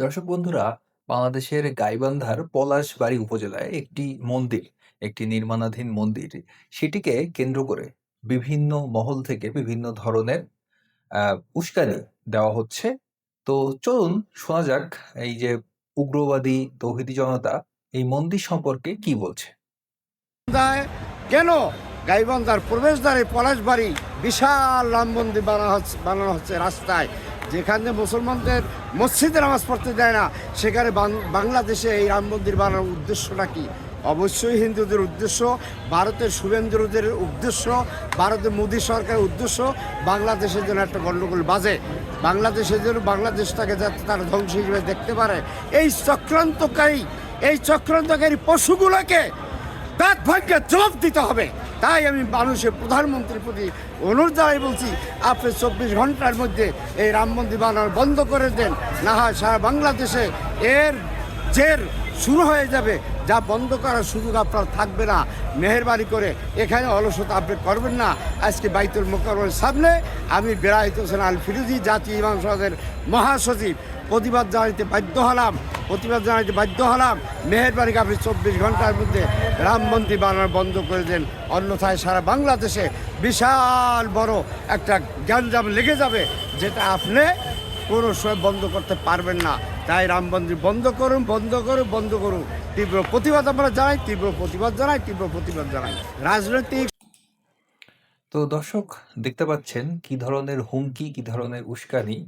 দর্শক বন্ধুরা, বাংলাদেশের গাইবান্ধার পলাশবাড়ী উপজেলায় একটি মন্দির, একটি নির্মাণাধীন মন্দির, সেটিকে কেন্দ্র করে বিভিন্ন মহল থেকে বিভিন্ন ধরনের উস্কানি দেওয়া হচ্ছে। তো চলুন শোনা যাক এই যে উগ্রবাদী তৌহিদি জনতা এই মন্দির সম্পর্কে কি বলছে। গাইবান্ধায় কেন গাইবান্ধার প্রবেশদ্বারে পলাশবাড়ি বিশাল রাম মন্দির বানানো হচ্ছে রাস্তায়, যেখানে মুসলমানদের মসজিদে নামাজ পড়তে দেয় না, সেখানে বাংলাদেশে এই রাম মন্দির বানানোর উদ্দেশ্যটা কি? অবশ্যই হিন্দুদের উদ্দেশ্য, ভারতের শুভেন্দুদের উদ্দেশ্য, ভারতের মোদী সরকারের উদ্দেশ্য বাংলাদেশের জন্য একটা গণ্ডগোল বাজে, বাংলাদেশের জন্য বাংলাদেশটাকে যাতে তারা ধ্বংস হিসেবে দেখতে পারে। এই চক্রান্তকারী পশুগুলোকে দাঁত ভাগ্যে জবাব দিতে হবে। তাই আমি মানুষের প্রধানমন্ত্রীর প্রতি অনুরোধ জানাই বলছি, আপনি 24 ঘন্টার মধ্যে এই রাম মন্দির বানানো বন্ধ করে দেন, না হয় সারা বাংলাদেশে এর জের শুরু হয়ে যাবে, যা বন্ধ করার সুযোগ আপনার থাকবে না। মেহেরবানি করে এখানে অলসতা আপনি করবেন না। আজকে বাইতুল মোকাররমের সামনে আমি বেলায়েত হোসেন আল ফিরোজী জাতীয় ইমাম সমাজের মহাসচিব প্রতিবাদ জানাইতে বাধ্য হলাম। মেহেরবানি আপনি 24 ঘন্টার মধ্যে রাম মন্দির বানানো বন্ধ করে দেন, অন্যথায় সারা বাংলাদেশে বিশাল বড় একটা গ্যাঞ্জাম লেগে যাবে, যেটা আপনি কোনো সময় বন্ধ করতে পারবেন না। তাই রাম মন্দির বন্ধ করুন। তীব্র প্রতিবাদ জানাই। রাজনৈতিক তো দর্শক, দেখতে পাচ্ছেন কি ধরনের হুমকি, কি ধরনের উস্কানি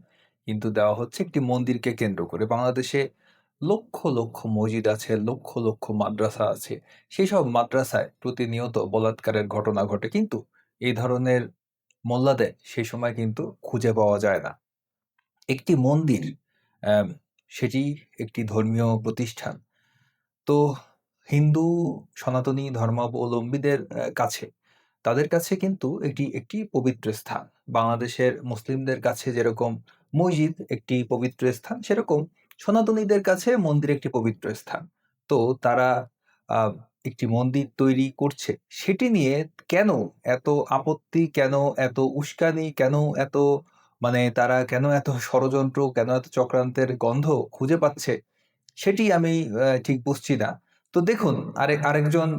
কিন্তু দেওয়া হচ্ছে একটি মন্দিরকে কেন্দ্র করে। বাংলাদেশে লক্ষ লক্ষ মসজিদ আছে, লক্ষ লক্ষ মাদ্রাসা আছে। সেই সব মাদ্রাসায় প্রতিনিয়ত বলাৎকারের ঘটনা ঘটে, কিন্তু এই ধরনের মোল্লাদের সেই সময় কিন্তু খুঁজে পাওয়া যায় না। একটি মন্দির, আম, সেটি একটি ধর্মীয় প্রতিষ্ঠান। তো হিন্দু সনাতনী ধর্মাবলম্বীদের কাছে, তাদের কাছে কিন্তু এটি একটি পবিত্র স্থান। বাংলাদেশের মুসলিমদের কাছে যেরকম মসজিদ একটি পবিত্র স্থান, সেরকম সনাতনীদের কাছে মন্দির একটি পবিত্র স্থান। তো তারা আহ, একটি মন্দির তৈরি করছে, সেটি নিয়ে কেন এত আপত্তি, কেন এত উস্কানি, কেন এত তারা কেন এত ষড়যন্ত্র, কেন এত চক্রান্তের গন্ধ খুঁজে পাচ্ছে, সেটি আমি ঠিক বুঝছি না। তো দেখুন, আরেকজন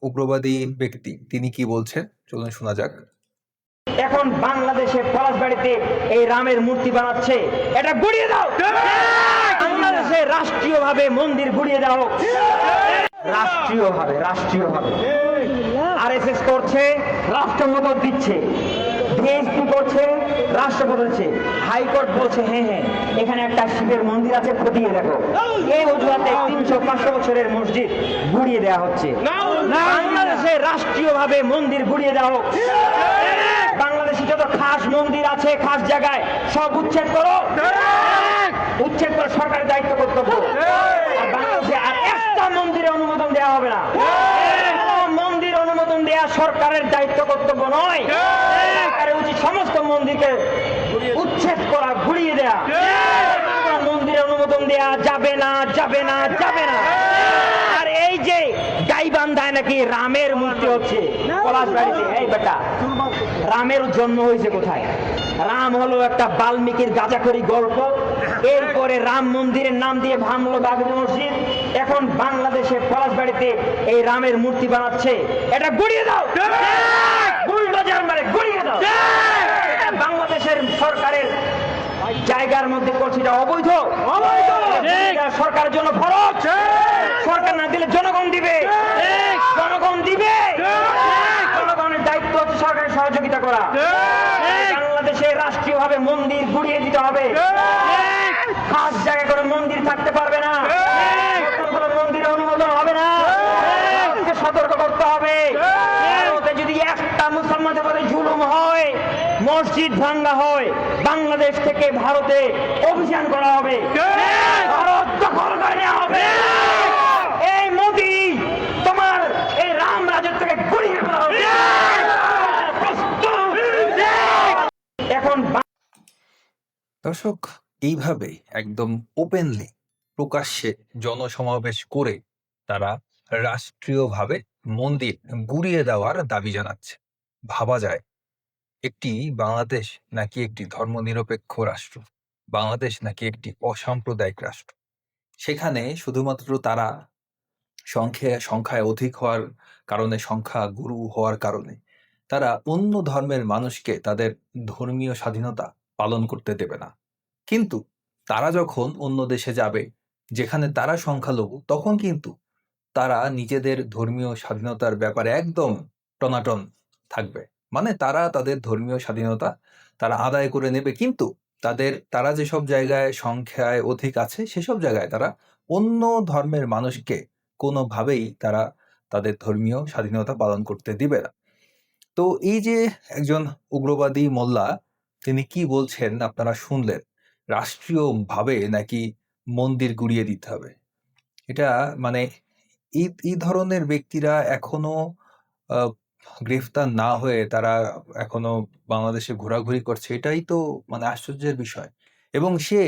উগ্রবাদী ব্যক্তি তিনি কি বলছেন, চলুন শোনা যাক। এখন বাংলাদেশে পলাশবাড়িতে এই রামের মূর্তি বানাচ্ছে, এটা গুড়িয়ে দাও। বাংলাদেশে রাষ্ট্রীয়ভাবে মন্দির গুড়িয়ে দাও, রাষ্ট্রীয়ভাবে আরএসএস করছে, রাষ্ট্র মদত দিচ্ছে, বিএনপি করছে, রাষ্ট্র বলছে, হাইকোর্ট বলছে হ্যাঁ এখানে একটা শিবের মন্দির আছে, খতিয়ে দেখো। এই অজুহাতে 300-500 বছরের মসজিদ গুড়িয়ে দেওয়া হচ্ছে। বাংলাদেশে রাষ্ট্রীয়ভাবে মন্দির গুড়িয়ে দেওয়া হোক। বাংলাদেশে যত খাস মন্দির আছে, খাস জায়গায় সব উচ্ছেদ করো, সরকারের দায়িত্ব কর্তব্য। আর বাংলাদেশে আর একটা মন্দিরে অনুমোদন দেওয়া হবে না। মন্দির অনুমোদন দেওয়া সরকারের দায়িত্ব কর্তব্য নয়, সরকারের উচিত সমস্ত মন্দিরকে উচ্ছেদ করা, ঘুরিয়ে দেয়া। মন্দিরে অনুমোদন দেয়া যাবে না। আর এই যে গাইবান্ধায় নাকি রামের মূর্তি হচ্ছে পলাশবাড়িতে, এই বেটা, রামের জন্ম হয়েছে কোথায়? রাম হলো একটা বাল্মীকির গাঁজাখড়ি গল্প। এরপরে রাম মন্দিরের নাম দিয়ে ভাঙলো বাগরি মসজিদ। এখন বাংলাদেশে পলাশবাড়িতে এই রামের মূর্তি বানাচ্ছে, এটা গুড়িয়ে দাও, বুলডোজার মারে গুড়িয়ে দাও। বাংলাদেশের সরকারের জায়গার মধ্যে করছে, এটা অবৈধ। সরকারের জন্য খরচ, সরকার না দিলে জনগণ দিবে। জনগণের দায়িত্ব হচ্ছে সরকারের সহযোগিতা করা। বাংলাদেশে রাষ্ট্রীয়ভাবে মন্দির গুড়িয়ে দিতে হবে। খাস জায়গা করে মন্দির থাকতে পারবে না, মন্দির অনুমোদন হবে না, সতর্ক করতে হবে। যদি একটা মুসলমানদের প্রতি জুলুম হয়, মসজিদ ভাঙ্গা হয়, বাংলাদেশ থেকে ভারতে অভিযান করা হবে, ভারত দখল করে নেওয়া হবে। এই মোদি, তোমার এই রাম রাজত্বকে গুড়িয়ে ফেলা হবে। এখন দর্শক, এইভাবে একদম ওপেনলি প্রকাশ্যে জনসমাবেশ করে তারা রাষ্ট্রীয়ভাবে মন্দির গুড়িয়ে দেওয়ার দাবি জানাচ্ছে। ভাবা যায়, একটি বাংলাদেশ নাকি একটি ধর্মনিরপেক্ষ রাষ্ট্র? বাংলাদেশ নাকি একটি অসাম্প্রদায়িক রাষ্ট্র। সেখানে শুধুমাত্র তারা সংখ্যায় অধিক হওয়ার কারণে, সংখ্যা গুরু হওয়ার কারণে তারা অন্য ধর্মের মানুষকে তাদের ধর্মীয় স্বাধীনতা পালন করতে দেবে না। কিন্তু তারা যখন অন্য দেশে যাবে, যেখানে তারা সংখ্যালঘু, তখন কিন্তু তারা নিজেদের ধর্মীয় স্বাধীনতার ব্যাপারে একদম টনাটন থাকবে। মানে তারা তাদের ধর্মীয় স্বাধীনতা তারা আদায় করে নেবে, কিন্তু তারা যেসব জায়গায় সংখ্যায় অধিক আছে সেসব জায়গায় তারা অন্য ধর্মের মানুষকে কোনোভাবেই তারা তাদের ধর্মীয় স্বাধীনতা পালন করতে দিবে না। তো এই যে একজন উগ্রবাদী মোল্লা, তিনি কি বলছেন আপনারা শুনলেন, রাষ্ট্রীয়ভাবে নাকি মন্দির গুড়িয়ে দিতে হবে। এটা মানে এই ধরনের ব্যক্তিরা এখনো আহ, গ্রেফতার না হয়ে তারা এখনো বাংলাদেশে ঘোরাঘুরি করছে, এটাই তো মানে আশ্চর্যের বিষয়। এবং সে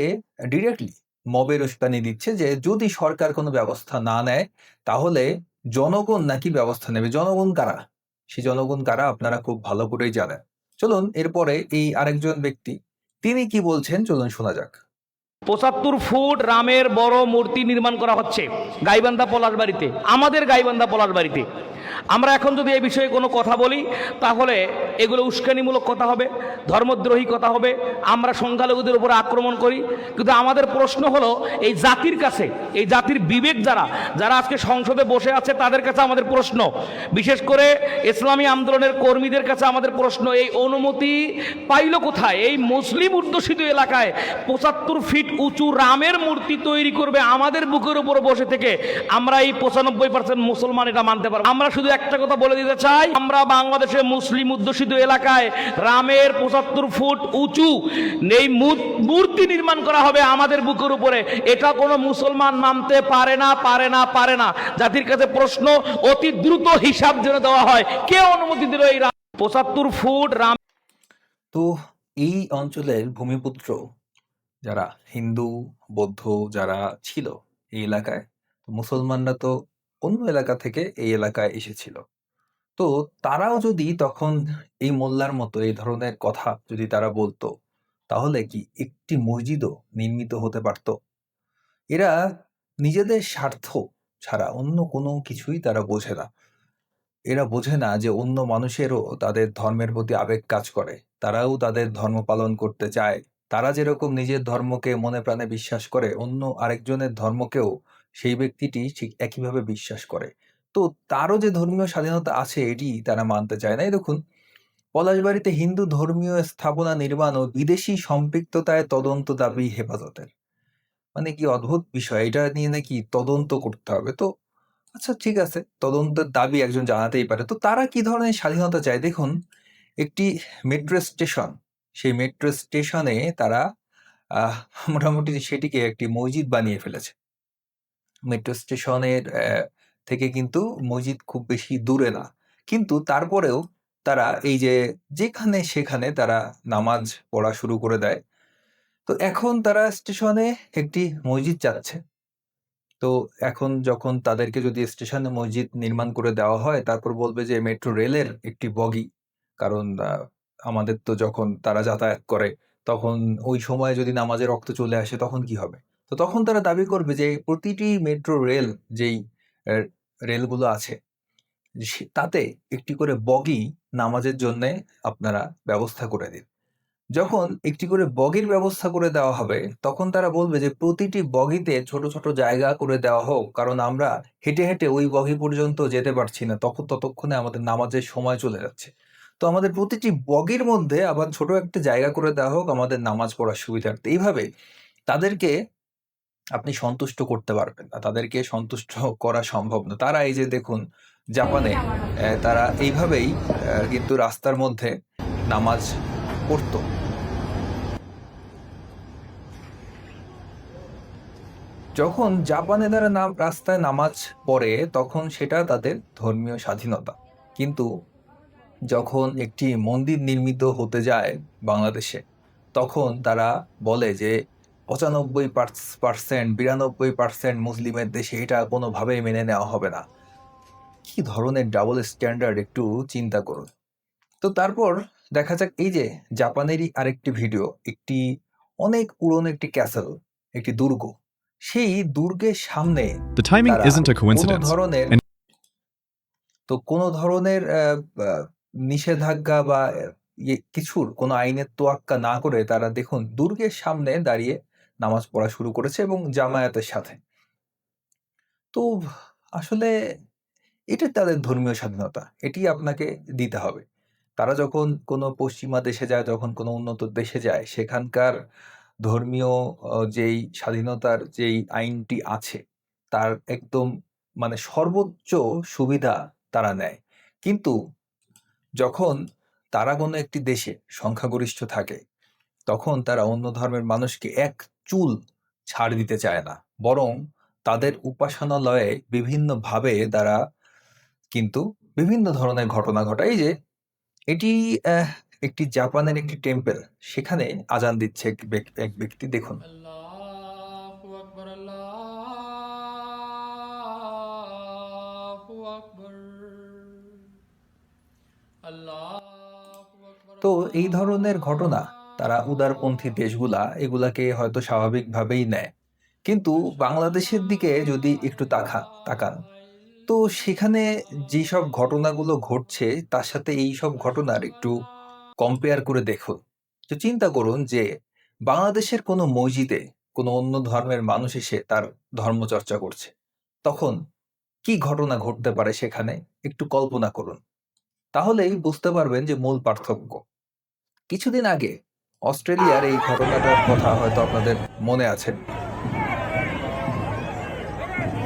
ডিরেক্টলি মবের উস্কানি দিচ্ছে যে যদি সরকার কোনো ব্যবস্থা না নেয় তাহলে জনগণ নাকি ব্যবস্থা নেবে। জনগণ কারা? সে জনগণ কারা আপনারা খুব ভালো করেই জানেন। চলুন এরপরে এই আরেকজন ব্যক্তি তিনি কি বলছেন, চলুন শোনা যাক। ৭৫ ফুট রামের বড় মূর্তি নির্মাণ করা হচ্ছে গাইবান্ধা পলাশবাড়িতে, আমাদের গাইবান্ধা পলাশবাড়িতে। আমরা এখন যদি এই বিষয়ে কোনো কথা বলি তাহলে এগুলো উস্কানিমূলক কথা হবে, ধর্মদ্রোহী কথা হবে, আমরা সংখ্যালঘুদের উপর আক্রমণ করি। কিন্তু আমাদের প্রশ্ন হলো এই জাতির কাছে, এই জাতির বিবেক যারা আজকে সংসদে বসে আছে তাদের কাছে আমাদের প্রশ্ন, বিশেষ করে ইসলামী আন্দোলনের কর্মীদের কাছে আমাদের প্রশ্ন, এই অনুমতি পাইল কোথায়? এই মুসলিম অধ্যুষিত এলাকায় ৭৫ ফিট উঁচু রামের মূর্তি তৈরি করবে আমাদের বুকের উপর বসে থেকে। আমরা এই ৯৫% মুসলমান এটা মানতে পারবো? আমরা শুধু একটা কথা বলে দিতে চাই, আমরা বাংলাদেশে মুসলিম অধ্যুষিত এলাকায় রামের ৭৫ ফুট উঁচু এই মূর্তি নির্মাণ করা হবে আমাদের বুকের উপরে, এটা কোনো মুসলমান মানতে পারে না, পারে না, পারে না। জাতির কাছে প্রশ্ন, অতি দ্রুত হিসাব যেন দেওয়া হয়, কে অনুমতি দিল এই ৭৫ ফুট রাম? তো এই অঞ্চলের ভূমিপুত্র যারা হিন্দু, বৌদ্ধ যারা ছিল এই এলাকায়, মুসলমানরা তো অন্য এলাকা থেকে এই এলাকায় এসেছিল। তো তারাও যদি তখন এই মোল্লার মতো এই ধরনের কথা যদি তারা বলতো, তাহলে কি একটি মসজিদও নির্মিত হতে পারত? এরা নিজেদের স্বার্থ ছাড়া অন্য কোনো কিছুই তারা বোঝে না। এরা বোঝে না যে অন্য মানুষেরও তাদের ধর্মের প্রতি আবেগ কাজ করে, তারাও তাদের ধর্ম পালন করতে চায়। তারা যেরকম নিজের ধর্মকে মনে প্রাণে বিশ্বাস করে, অন্য আরেকজনের ধর্মকেও সেই ব্যক্তিটি ঠিক একইভাবে বিশ্বাস করে। তো তারও যে ধর্মীয় স্বাধীনতা আছে এটি তারা মানতে চায় না। এই দেখুন, পলাশবাড়িতে হিন্দু ধর্মীয় স্থাপনা নির্মাণ ও বিদেশি সম্পৃক্ততায় তদন্ত দাবি হেফাজতের। মানে কি অদ্ভুত বিষয়, এটা নিয়ে নাকি তদন্ত করতে হবে। তো আচ্ছা ঠিক আছে, তদন্তের দাবি একজন জানাতেই পারে। তো তারা কি ধরনের স্বাধীনতা চায়? দেখুন, একটি মেট্রো স্টেশন, সেই মেট্রো স্টেশনে তারা আহ মোটামুটি সেটিকে একটি মসজিদ বানিয়ে ফেলেছে। মেট্রো স্টেশনের থেকে কিন্তু মসজিদ খুব বেশি দূরে না, কিন্তু তারপরেও তারা এই যে যেখানে সেখানে তারা নামাজ পড়া শুরু করে দেয়। তো এখন তারা স্টেশনে একটি মসজিদ চাচ্ছে। তো এখন যখন তাদেরকে যদি স্টেশনে মসজিদ নির্মাণ করে দেওয়া হয়, তারপর বলবে যে মেট্রো রেলের একটি বগি। কারণ আমাদের তো যখন তারা যাতায়াত করে তখন ওই সময় যদি নামাজের রক্ত চলে আসে তখন কি হবে? তো তখন তারা দাবি করবে যে প্রতিটি মেট্রো রেল যেই আহ, রেলগুলো আছে তাতে একটি করে বগি নামাজের জন্যে আপনারা ব্যবস্থা করে দিন। যখন একটি করে বগির ব্যবস্থা করে দেওয়া হবে তখন তারা বলবে যে প্রতিটি বগিতে ছোট ছোট জায়গা করে দেওয়া হোক, কারণ আমরা হেঁটে হেঁটে ওই বগি পর্যন্ত যেতে পারছি না, ততক্ষণে আমাদের নামাজের সময় চলে যাচ্ছে। তো আমাদের প্রতিটি বগির মধ্যে আবার ছোট একটা জায়গা করে দেওয়া হোক আমাদের নামাজ পড়ার সুবিধার্থে। এইভাবে তাদেরকে আপনি সন্তুষ্ট করতে পারবেন না, তাদেরকে সন্তুষ্ট করা সম্ভব না। তারা এই যে দেখুন জাপানে তারা এইভাবেই কিন্তু রাস্তার মধ্যে নামাজ পড়তো। যখন জাপানে তারা রাস্তায় নামাজ পড়ে তখন সেটা তাদের ধর্মীয় স্বাধীনতা, কিন্তু যখন একটি মন্দির নির্মিত হতে যায় বাংলাদেশে তখন তারা বলে যে ৯৫%, ৯২% মুসলিমের দেশে এটা কোনোভাবেই মেনে নেওয়া হবে না। কি ধরনের ডাবল স্ট্যান্ডার্ড একটু চিন্তা করুন। তো তারপর দেখা যাক এই যে জাপানেরই আরেকটি ভিডিও, একটি অনেক পুরনো একটি ক্যাসেল, একটি দুর্গ। সেই দুর্গের সামনে The timing তারা isn't a কোনো coincidence. ধরনের And কোনো ধরনের নিষেধাজ্ঞা বা কিছুর কোনো আইনের তোয়াক্কা না করে তারা দেখুন দুর্গের সামনে দাঁড়িয়ে নামাজ পড়া শুরু করেছে এবং জামায়াতের সাথে। তো আসলে এটা তাদের ধর্মীয় স্বাধীনতা। এটি আপনাকে দিতে হবে। তারা যখন কোনো পশ্চিমা দেশে যায়, যখন কোনো উন্নত দেশে যায়, সেখানকার ধর্মীয় যেই স্বাধীনতার যেই আইনটি আছে, তার একদম মানে সর্বোচ্চ সুবিধা তারা নেয়। কিন্তু যখন তারা কোনো একটি দেশে সংখ্যাগরিষ্ঠ থাকে, তখন তারা অন্য ধর্মের মানুষকে এক চুল ছাড় দিতে চায় না। বরং তাদের উপাসনালয়ে বিভিন্নভাবে তারা কিন্তু বিভিন্ন ধরনের ঘটনা ঘটায়। এই যে এটি একটি জাপানের একটি টেম্পল, সেখানে আজান দিচ্ছে এক ব্যক্তি, দেখুন। আল্লাহু আকবার আল্লাহু আকবার আল্লাহু আকবার। তো এই ধরনের ঘটনা তারা উদারপন্থী দেশগুলা এগুলাকে হয়তো স্বাভাবিকভাবেই নেয়। কিন্তু বাংলাদেশের দিকে যদি একটু তাকান, তো সেখানে যেসব ঘটনাগুলো ঘটছে তার সাথে এইসব ঘটনার একটু কম্পেয়ার করে দেখুন। তো চিন্তা করুন যে বাংলাদেশের কোনো মসজিদে কোনো অন্য ধর্মের মানুষ এসে তার ধর্মচর্চা করছে, তখন কি ঘটনা ঘটতে পারে সেখানে একটু কল্পনা করুন। তাহলেই বুঝতে পারবেন যে মূল পার্থক্য। কিছুদিন আগে অস্ট্রেলিয়ার এই ঘটনাটার কথা হয়তো আপনাদের মনে আছে।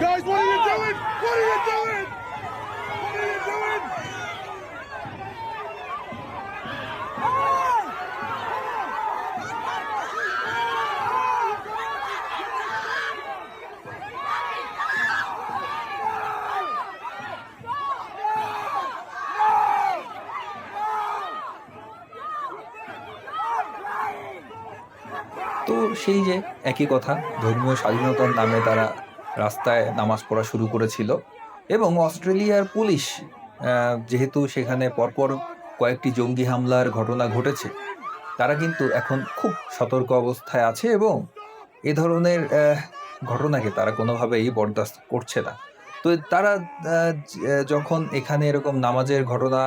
Guys, what are you doing? What are you doing? What are you doing? তো সেই যে একই কথা, ধর্মীয় স্বাধীনতার নামে তারা রাস্তায় নামাজ পড়া শুরু করেছিল এবং অস্ট্রেলিয়ার পুলিশ যেহেতু সেখানে পরপর কয়েকটি জঙ্গি হামলার ঘটনা ঘটেছে, তারা কিন্তু এখন খুব সতর্ক অবস্থায় আছে এবং এ ধরনের ঘটনাকে তারা কোনোভাবেই বরদাস্ত করছে না। তো তারা যখন এখানে এরকম নামাজের ঘটনা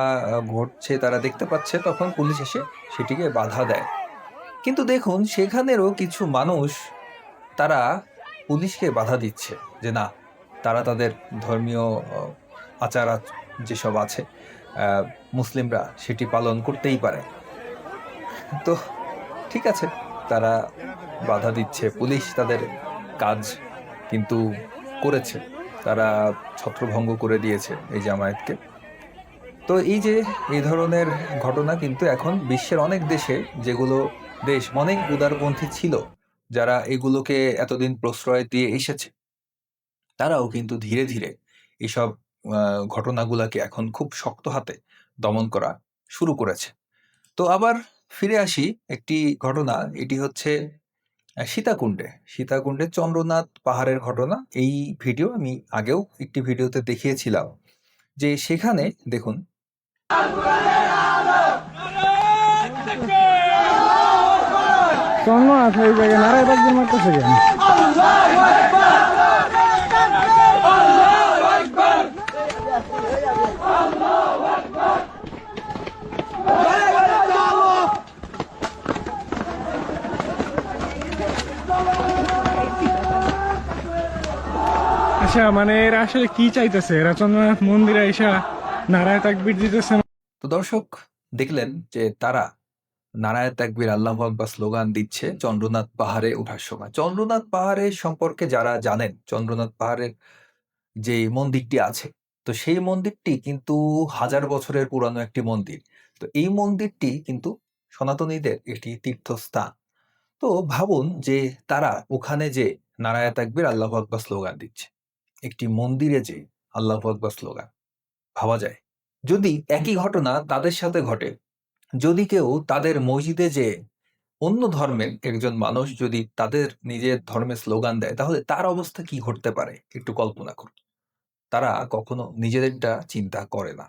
ঘটছে তারা দেখতে পাচ্ছে, তখন পুলিশ এসে সেটিকে বাধা দেয়। কিন্তু দেখুন সেখানেরও কিছু মানুষ তারা পুলিশকে বাধা দিচ্ছে যে না, তারা তাদের ধর্মীয় আচার যেসব আছে মুসলিমরা সেটি পালন করতেই পারে। তো ঠিক আছে, তারা বাধা দিচ্ছে, পুলিশ তাদের কাজ কিন্তু করেছে, তারা ছত্রভঙ্গ করে দিয়েছে এই জামায়াতকে। তো এই যে এই ধরনের ঘটনা কিন্তু এখন বিশ্বের অনেক দেশে, যেগুলো দেশ অনেক উদারপন্থী ছিল, যারা এগুলোকে এতদিন প্রশ্রয় দিয়ে এসেছে, তারাও কিন্তু ধীরে ধীরে এসব ঘটনাগুলোকে এখন খুব শক্ত হাতে দমন করা শুরু করেছে। তো আবার ফিরে আসি একটি ঘটনা, এটি হচ্ছে সীতাকুণ্ডে চন্দ্রনাথ পাহাড়ের ঘটনা। এই ভিডিও আমি আগেও একটি ভিডিওতে দেখিয়েছিলাম যে সেখানে দেখুন চন্দ্রনাথ এই জায়গায় নারায় বাগদিন মারতেছে কেন? আচ্ছা, মানে এরা আসলে কি চাইতেছে? এরা চন্দ্রনাথ মন্দিরে এসে নারায় তাকবীর দিতেছে। তো দর্শক দেখলেন যে তারা নারায়ে তাকবীর আল্লাহু আকবার স্লোগান দিচ্ছে চন্দ্রনাথ পাহাড়ে ওঠার সময়। চন্দ্রনাথ পাহাড়ের সম্পর্কে যারা জানেন, চন্দ্রনাথ পাহাড়ের যে মন্দিরটি আছে, তো সেই মন্দিরটি কিন্তু 1000 বছরের পুরানো একটি মন্দির। তো এই মন্দিরটি কিন্তু সনাতনীদের একটি তীর্থস্থান। তো ভাবুন যে তারা ওখানে যে নারায়ে তাকবীর আল্লাহু আকবার স্লোগান দিচ্ছে, একটি মন্দিরে যে আল্লাহু আকবার স্লোগান, ভাবা যায় যদি একই ঘটনা তাদের সাথে ঘটে, যদি কেউ তাদের মসজিদে যে অন্য ধর্মের একজন মানুষ যদি তাদের নিজের ধর্মের স্লোগান দেয়, তাহলে তার অবস্থা কি ঘটতে পারে একটু কল্পনা করুন। তারা কখনো নিজেদেরটা চিন্তা করে না।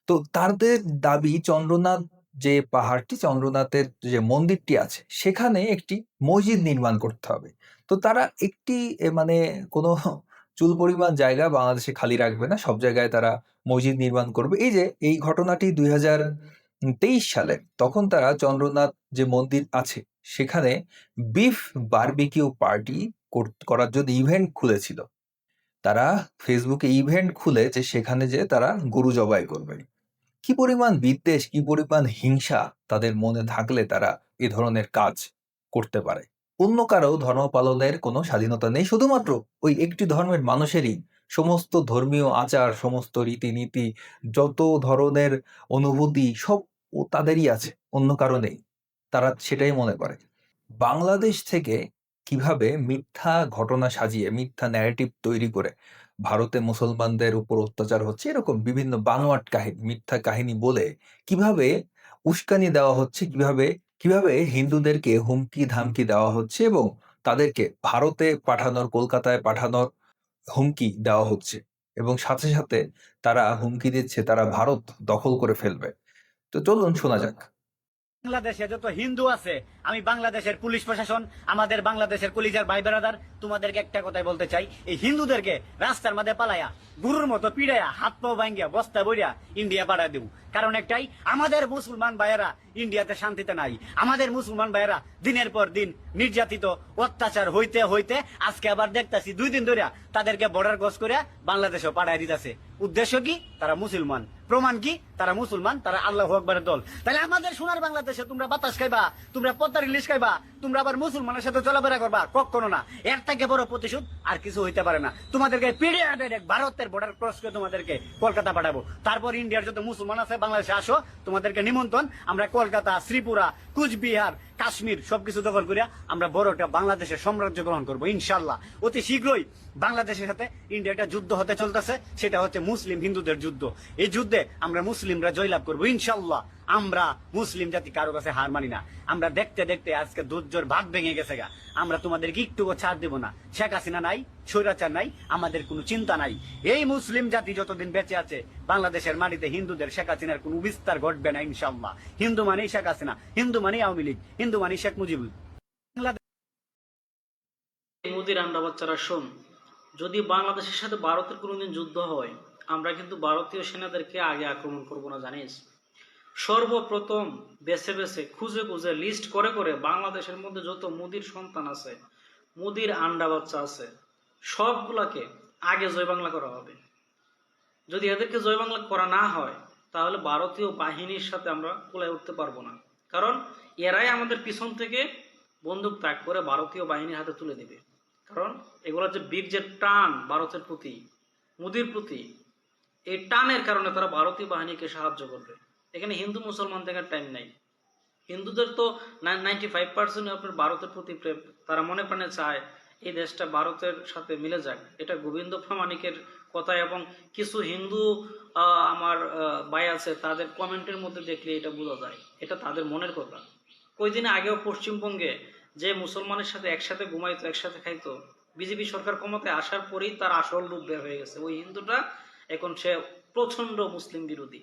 তো তাদের দাবি চন্দ্রনাথ যে পাহাড়টি চন্দ্রনাথের যে মন্দিরটি আছে সেখানে একটি মসজিদ নির্মাণ করতে হবে। তো তারা একটি মানে কোনো চুল পরিমাণ জায়গা বাংলাদেশে খালি রাখবে না। সব জায়গায় তারা মসজিদ নির্মাণ করবে। এই যে এই ঘটনাটি ২০২৩ সালের। তখন তারা চন্দ্রনাথ যে মন্দির আছে সেখানে বিফ বারবিকিউ পার্টি করার জন্য ইভেন্ট খুলেছিল। তারা ফেসবুকে ইভেন্ট খুলে যে সেখানে যেয়ে তারা গরু জবাই করবে। কি পরিমাণ বিদ্বেষ, কি পরিমাণ হিংসা তাদের মনে থাকলে তারা এ ধরনের কাজ করতে পারে। অন্য কারো ধর্ম পালনের কোনো স্বাধীনতা নেই। শুধুমাত্র ওই একটি ধর্মের মানুষেরই সমস্ত ধর্মীয় আচার, সমস্ত রীতিনীতি, যত ধরনের অনুভূতি সব তাদেরই আছে, অন্য কারো নেই। তারা সেটাই মনে করে। বাংলাদেশ থেকে কিভাবে মিথ্যা ঘটনা সাজিয়ে, মিথ্যা ন্যারেটিভ তৈরি করে ভারতে মুসলমানদের উপর অত্যাচার হচ্ছে, এরকম বিভিন্ন বানোয়াট কাহিনী, মিথ্যা কাহিনী বলে কিভাবে উস্কানি দেওয়া হচ্ছে, কিভাবে হিন্দুদেরকে হুমকি-ধামকি দেওয়া হচ্ছে এবং তাদেরকে ভারতে পাঠানোর, কলকাতায় পাঠানোর হুমকি দেওয়া হচ্ছে এবং সাথে, সাথে তারা হুমকি দিচ্ছে তারা ভারত দখল করে ফেলবে। তো চলুন শোনা যাক। বাংলাদেশে যত হিন্দু আছে, আমি বাংলাদেশের পুলিশ প্রশাসন, আমাদের বাংলাদেশের কলিজার ভাই বেড়াদার, তোমাদেরকে একটা কথাই বলতে চাই, এই হিন্দুদেরকে রাস্তার মধ্যে পালাইয়া গুরুর মতো পিড়াইয়া হাত পাও ভাঙ্গিয়া বস্তা বইয়া ইন্ডিয়া পাঠায় দেব। কারণ একটাই, আমাদের মুসলমান ভাইয়েরা ইন্ডিয়াতে শান্তিতে নাই। আমাদের মুসলমান ভাইয়েরা দিনের পর দিন নির্যাতিত, অত্যাচার হইতে হইতে আজকে আবার দেখতাছি 2 দিন ধরে তাদেরকে বর্ডার ক্রস করে বাংলাদেশেও পাঠায় দিতেছে। উদ্দেশ্য কি? তারা মুসলমান। প্রমাণ কি? তারা মুসলমান, তারা আল্লাহু আকবারের দল। তাহলে আমাদের সোনার বাংলাদেশে তোমরা বাতাস খাইবা, তোমরা পদ্মার ইলিশ খাইবা, তোমরা আবার মুসলমানের সাথে চলাফেরা করবা? কখনো না। এর থেকে বড় প্রতিশোধ আর কিছু হইতে পারে না। তোমাদেরকে পিড়িয়ে ডাইরেক্ট ভারতের বর্ডার ক্রস করে তোমাদেরকে কলকাতা পাঠাবো। তারপর ইন্ডিয়ার যত মুসলমান আছে বাংলাদেশে আসো, তোমাদেরকে নিমন্ত্রণ। আমরা কলকাতা, শ্রীপুরা, কুচবিহার, কাশ্মীর সবকিছু দখল করিয়া আমরা বড়টা বাংলাদেশের সাম্রাজ্য গ্রহণ করবো ইনশাল্লাহ। অতি শীঘ্রই বাংলাদেশের সাথে ইন্ডিয়া একটা যুদ্ধ হতে চলতেছে, সেটা হচ্ছে মুসলিম হিন্দুদের যুদ্ধ। এই যুদ্ধে আমরা মুসলিমরা জয়লাভ করবো ইনশাল্লাহ। আমরা মুসলিম জাতি কারো কাছে হার মানি না। আমরা দেখতে দেখতে আজকে দুর্যোর ভাগ ভেঙে গেছে গা। আমরা তোমাদেরকে একটুও ছাড় দেব না। শেখ হাসিনা নাই, স্বৈরাচার নাই, আমাদের কোনো চিন্তা নাই। এই মুসলিম জাতি যতদিন বেঁচে আছে বাংলাদেশের মাটিতে হিন্দুদের শেখ হাসিনার কোনো বিস্তার ঘটবে না ইনশাল্লাহ। হিন্দু মানেই শেখ হাসিনা, হিন্দু মানেই আওয়ামী লীগ, হিন্দু মানেই শেখ মুজিবুর। মোদির আন্ডা বাচ্চারা শোন, যদি বাংলাদেশের সাথে ভারতের কোনোদিন যুদ্ধ হয়, আমরা কিন্তু ভারতীয় সেনাদেরকে আগে আক্রমণ করব না, জানিস? সর্বপ্রথম বেছে বেছে খুঁজে খুঁজে লিস্ট করে করে বাংলাদেশের মধ্যে যত মোদির সন্তান আছে, মোদির আন্ডা বাচ্চা আছে, সবগুলাকে আগে জয় বাংলা করা হবে। যদি এদেরকে জয় বাংলা করা না হয় তাহলে ভারতীয় বাহিনীর সাথে আমরা কোলায় উঠতে পারবো না। কারণ এরাই আমাদের পিছন থেকে বন্দুক তাক করে ভারতীয় বাহিনীর হাতে তুলে দিবে। কারণ এগুলো যে বীর্যের টান ভারতের প্রতি, মোদির প্রতি, এই টানের কারণে তারা ভারতীয় বাহিনীকে সাহায্য করবে। এখানে হিন্দু মুসলমান দেখার টাইম নাই। হিন্দুদের তো 95% আপনার ভারতের প্রতি প্রেম। তারা মনে প্রাণে চায় এই দেশটা ভারতের সাথে মিলে যাক। এটা গোবিন্দ প্রামাণিকের কথা এবং কিছু হিন্দু আমার ভাই আছে, তাদের কমেন্টের মধ্যে দেখলে এটা বোঝা যায়, এটা তাদের মনের কথা। কয়দিন আগেও পশ্চিমবঙ্গে যে মুসলমানের সাথে একসাথে ঘুমাইতো, একসাথে খাইতো, বিজেপি সরকার ক্ষমতায় আসার পরেই তার আসল রূপ বের হয়ে গেছে। ওই হিন্দুটা এখন সে প্রচন্ড মুসলিম বিরোধী।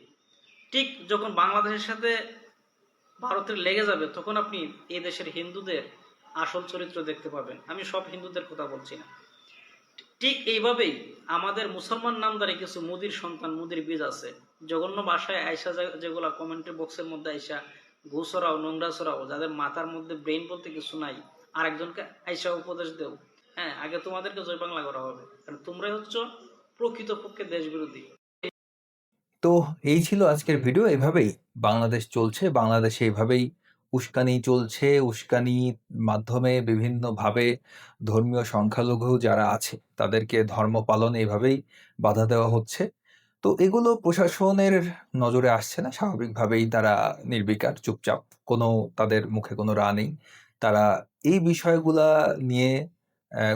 ঠিক যখন বাংলাদেশের সাথে ভারতের লেগে যাবে তখন আপনি এই দেশের হিন্দুদের আসল চরিত্র দেখতে পাবেন। আমি সব হিন্দুদের কথা বলছি না। ঠিক এইভাবেই আমাদের মুসলমান নামদারি কিছু মোদির সন্তান, মোদির বীজ আছে, জঘন্য ভাষায় আয়সা, যেগুলা কমেন্টের বক্সের মধ্যে আইসা ঘুষরাও, নোংরা ছড়াও, যাদের মাথার মধ্যে ব্রেইন বলতে কিছু নাই, আর একজনকে আইসা উপদেশ দেও। হ্যাঁ, আগে তোমাদেরকে জয় বাংলা করা হবে, কারণ তোমরাই হচ্ছ প্রকৃতপক্ষে দেশ বিরোধী। তো এই ছিল আজকের ভিডিও। এভাবেই বাংলাদেশ চলছে, বাংলাদেশে এভাবেই উস্কানি চলছে। উস্কানির মাধ্যমে বিভিন্নভাবে ধর্মীয় সংখ্যালঘু যারা আছে তাদেরকে ধর্ম পালন এভাবেই বাধা দেওয়া হচ্ছে। তো এগুলো প্রশাসনের নজরে আসছে না, স্বাভাবিকভাবেই তারা নির্বিকার, চুপচাপ, কোনো তাদের মুখে কোনো রা নেই। তারা এই বিষয়গুলা নিয়ে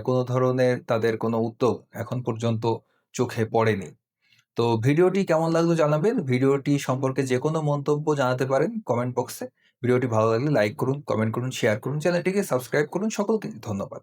কোনো ধরনের তাদের কোনো উদ্যোগ এখন পর্যন্ত চোখে পড়েনি। তো ভিডিওটি কেমন লাগলো জানাবেন। ভিডিওটি সম্পর্কে যে কোনো মন্তব্য জানাতে পারেন কমেন্ট বক্সে। ভিডিওটি ভালো লাগলে লাইক করুন, কমেন্ট করুন, শেয়ার করুন, চ্যানেলটিকে সাবস্ক্রাইব করুন। সকলকে ধন্যবাদ।